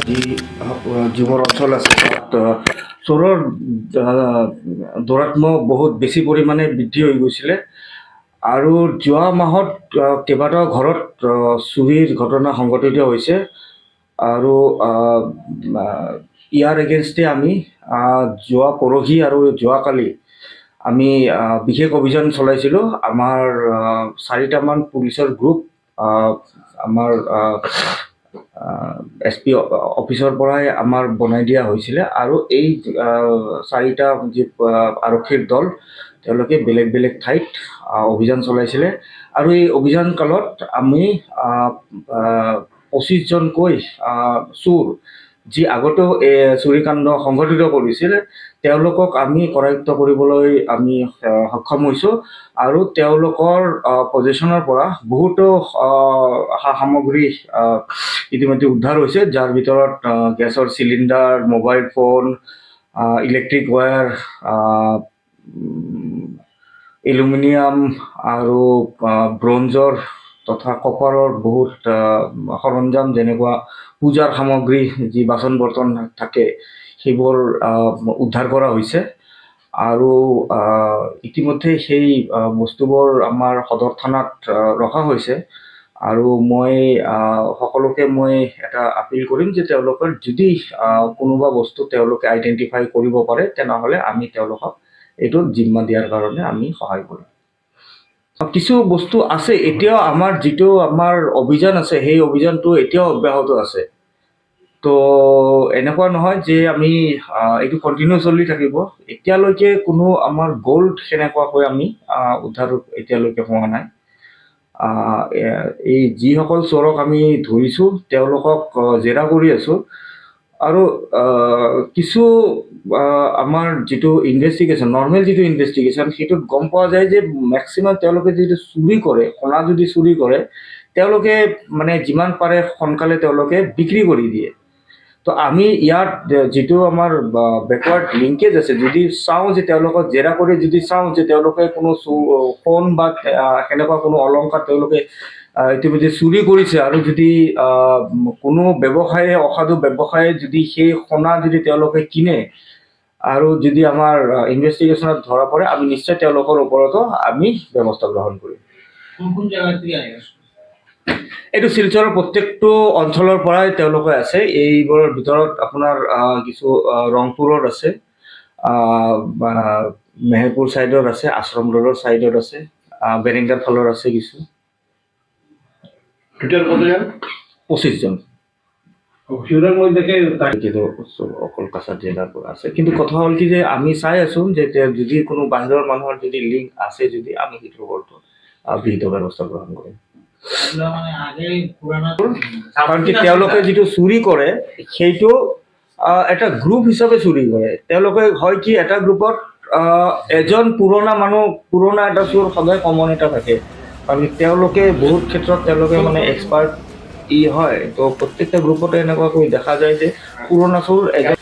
যি যিবোৰ অঞ্চল আছে তাত চোৰৰ দৌৰাত্ম্য বহুত বেছি পৰিমাণে বৃদ্ধি হৈ গৈছিলে আৰু যোৱা মাহত কেইবাটাও ঘৰত চুৰিৰ ঘটনা সংঘটিত হৈছে আৰু ইয়াৰ এগেইনষ্টে আমি যোৱা পৰহি আৰু যোৱাকালি আমি বিশেষ অভিযান চলাইছিলোঁ। আমাৰ 4টামান পুলিচৰ গ্ৰুপ আমাৰ SP অফিচৰ পৰাই আমাৰ বনাই দিয়া হৈছিলে আৰু এই 4টা যি আৰক্ষীৰ দল তেওঁলোকে বেলেগ বেলেগ ঠাইত অভিযান চলাইছিলে আৰু এই অভিযান কালত আমি 25জনকৈ চোৰ যি আগতেও চুৰিকাণ্ড সংঘটিত কৰিছিল তেওঁলোকক আমি কৰায়ত্ব কৰিবলৈ আমি সক্ষম হৈছোঁ আৰু তেওঁলোকৰ পজিশ্যনৰ পৰা বহুতো সা সামগ্ৰী ইতিমধ্যে উদ্ধাৰ হৈছে, যাৰ ভিতৰত গেছৰ cylinder, mobile phone, electric wire, aluminium আৰু ব্ৰঞ্জৰ তথা কপাৰৰ বহুত সৰঞ্জাম, যেনেকুৱা পূজাৰ সামগ্ৰী যি বাচন বৰ্তন থাকে সেইবোৰ উদ্ধাৰ কৰা হৈছে আৰু ইতিমধ্যে সেই বস্তুবোৰ আমাৰ সদৰ থানাত ৰখা হৈছে আৰু মই সকলোকে মই এটা আপিল কৰিম যে তেওঁলোকৰ যদি কোনোবা বস্তু তেওঁলোকে আইডেণ্টিফাই কৰিব পাৰে তেনেহ'লে আমি তেওঁলোকক এইটো জিম্মা দিয়াৰ কাৰণে আমি সহায় কৰিম। কিছু বস্তু আছে এতিয়াও আমাৰ যিটো আমাৰ অভিযান আছে সেই অভিযানটো এতিয়াও অব্যাহত আছে। তো এনেকুৱা নহয় যে আমি এইটো কণ্টিনিউ চলি থাকিব। এতিয়ালৈকে কোনো আমাৰ গ'ল্ড সেনেকুৱাকৈ আমি উদ্ধাৰ এতিয়ালৈকে হোৱা নাই। এই যিসকল চোৰক আমি ধৰিছোঁ তেওঁলোকক জেৰা কৰি আছোঁ আৰু কিছু আমাৰ যিটো ইনভেষ্টিগেশ্যন নৰ্মেল যিটো ইনভেষ্টিগেশ্যন সেইটোত গম পোৱা যায় যে মেক্সিমাম তেওঁলোকে যিটো চুৰি কৰে, সোণা যদি চুৰি কৰে তেওঁলোকে মানে যিমান পাৰে সোনকালে তেওঁলোকে বিক্ৰী কৰি দিয়ে। তো আমি ইয়াত যিটো আমাৰ বেকৱাৰ্ড লিংকেজ আছে যদি চাওঁ যে তেওঁলোকক জেৰা কৰি যদি চাওঁ যে তেওঁলোকে কোনো সোণ বা সেনেকুৱা কোনো অলংকাৰ তেওঁলোকে ইতিমধ্যে চুৰি কৰিছে আৰু যদি কোনো ব্যৱসায়ে অসাধু ব্যৱসায়ে যদি সেই সোণা যদি তেওঁলোকে কিনে আৰু যদি আমাৰ ইনভেষ্টিগেশ্যনত ধৰা পৰে আমি নিশ্চয় তেওঁলোকৰ ওপৰতো আমি ব্যৱস্থা গ্ৰহণ কৰিম। এইটো শিলচৰৰ প্ৰত্যেকটো অঞ্চলৰ পৰাই তেওঁলোকে আছে। এইবোৰৰ ভিতৰত আপোনাৰ কিছু ৰংপুৰৰ আছে, মেহেৰপুৰ ছাইডত আছে, আশ্ৰম ৰোডৰ ছাইডত আছে, বেৰিংগাৰ ফালৰ আছে কিছু। টোটেল কতজন? 25জন। কিন্তু অকল কাছাৰ জিলাৰ পৰা আছে। কিন্তু কথা হ'ল কি যে আমি চাই আছোঁ যে যদি কোনো বাহিৰৰ মানুহৰ যদি লিংক আছে যদি আমি সেইটোৰ ওপৰত বিহিত ব্যৱস্থা গ্ৰহণ কৰিম। কাৰণ কি তেওঁলোকে যিটো চুৰি কৰে সেইটো এটা গ্ৰুপ হিচাপে চুৰি কৰে। তেওঁলোকে হয় কি এটা গ্ৰুপত এজন পুৰণা এটা চোৰ সদায় কমন এটা থাকে, কাৰণ তেওঁলোকে বহুত ক্ষেত্ৰত তেওঁলোকে মানে এক্সপাৰ্ট হয়। তো প্ৰত্যেকটা গ্ৰুপতে এনেকুৱাকৈ দেখা যায় যে পুৰণা চোৰ এজন